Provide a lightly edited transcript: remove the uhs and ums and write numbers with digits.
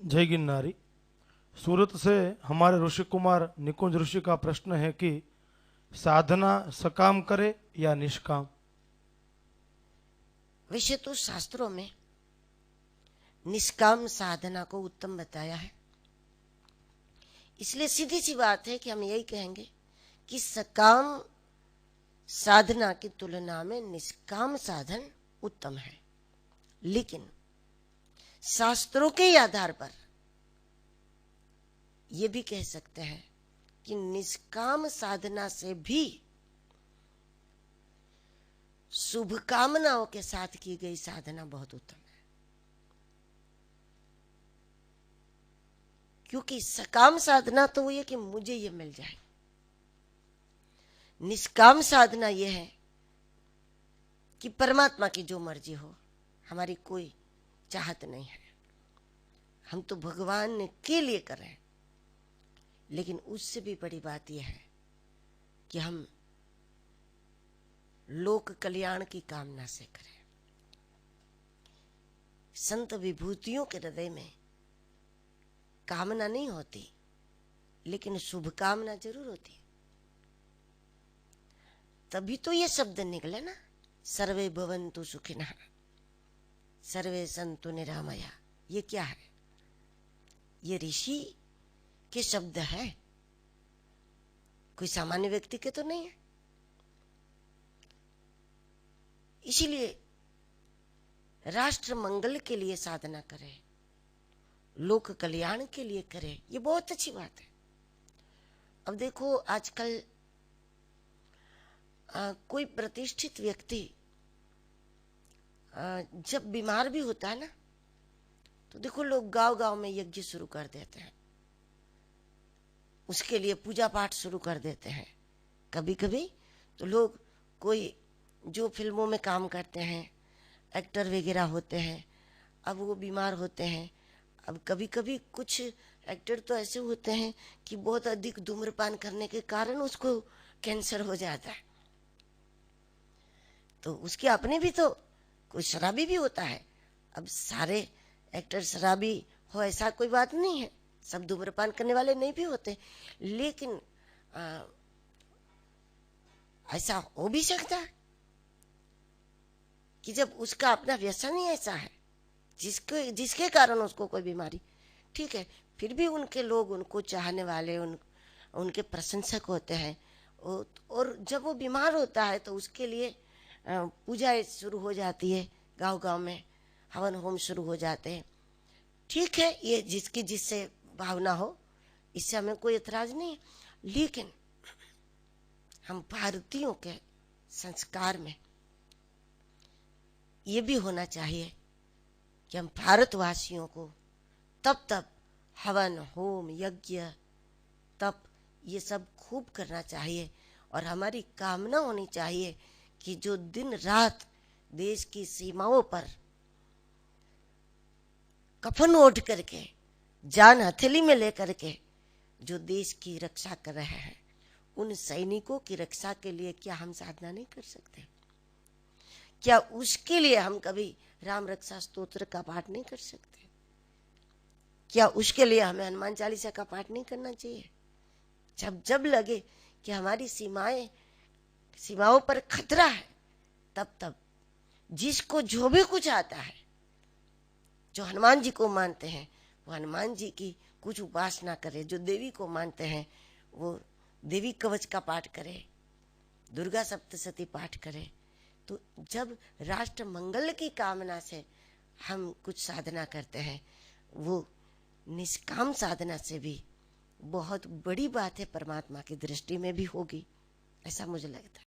जय गिरनारी। सूरत से हमारे ऋषि कुमार निकुंज ऋषि का प्रश्न है कि साधना सकाम करे या निष्काम। वैसे तो शास्त्रों में निष्काम साधना को उत्तम बताया है, इसलिए सीधी सी बात है कि हम यही कहेंगे कि सकाम साधना की तुलना में निष्काम साधन उत्तम है। लेकिन शास्त्रों के आधार पर यह भी कह सकते हैं कि निष्काम साधना से भी शुभ कामनाओं के साथ की गई साधना बहुत उत्तम है, क्योंकि सकाम साधना तो ये कि मुझे ये मिल जाए। निष्काम साधना यह है कि परमात्मा की जो मर्जी हो, हमारी कोई चाहत नहीं है, हम तो भगवान के लिए कर रहे हैं। लेकिन उससे भी बड़ी बात यह है कि हम लोक कल्याण की कामना से करें। संत विभूतियों के हृदय में कामना नहीं होती, लेकिन शुभ कामना जरूर होती। तभी तो ये शब्द निकले ना, सर्वे भवन्तु सुखिनः सर्वे सन्तु निरामया। ये क्या है? ये ऋषि के शब्द है, कोई सामान्य व्यक्ति के तो नहीं है। इसीलिए राष्ट्र मंगल के लिए साधना करें, लोक कल्याण के लिए करें, ये बहुत अच्छी बात है। अब देखो, आजकल कोई प्रतिष्ठित व्यक्ति जब बीमार भी होता है ना, तो देखो लोग गांव गांव में यज्ञ शुरू कर देते हैं, उसके लिए पूजा पाठ शुरू कर देते हैं। कभी कभी तो लोग, कोई जो फिल्मों में काम करते हैं, एक्टर वगैरह होते हैं, अब वो बीमार होते हैं। अब कभी कभी कुछ एक्टर तो ऐसे होते हैं कि बहुत अधिक धूम्रपान करने के कारण उसको कैंसर हो जाता है, तो उसके अपने भी तो कोई शराबी भी होता है। अब सारे एक्टर शराबी हो ऐसा कोई बात नहीं है, सब धूम्रपान करने वाले नहीं भी होते। लेकिन ऐसा हो भी सकता है कि जब उसका अपना व्यसन ही ऐसा है जिसके कारण उसको कोई बीमारी, ठीक है, फिर भी उनके लोग उनको चाहने वाले, उनके प्रशंसक होते हैं। और जब वो बीमार होता है तो उसके लिए पूजा शुरू हो जाती है, गांव गांव में हवन होम शुरू हो जाते हैं। ठीक है, ये जिसकी जिससे भावना हो, इससे हमें कोई एतराज नहीं है। लेकिन हम भारतीयों के संस्कार में ये भी होना चाहिए कि हम भारतवासियों को तब हवन होम यज्ञ तप ये सब खूब करना चाहिए। और हमारी कामना होनी चाहिए कि जो दिन रात देश की सीमाओं पर कफन ओढ़ करके, जान हथेली में लेकर के जो देश की रक्षा कर रहे हैं, उन सैनिकों की रक्षा के लिए क्या हम साधना नहीं कर सकते? क्या उसके लिए हम कभी राम रक्षा स्तोत्र का पाठ नहीं कर सकते? क्या उसके लिए हमें हनुमान चालीसा का पाठ नहीं करना चाहिए? जब जब लगे कि हमारी सीमाओं पर खतरा है, तब जिसको जो भी कुछ आता है, जो हनुमान जी को मानते हैं वो हनुमान जी की कुछ उपासना करे, जो देवी को मानते हैं वो देवी कवच का पाठ करे, दुर्गा सप्तशती पाठ करे। तो जब राष्ट्र मंगल की कामना से हम कुछ साधना करते हैं, वो निष्काम साधना से भी बहुत बड़ी बात है, परमात्मा की दृष्टि में भी होगी, ऐसा मुझे लगता है।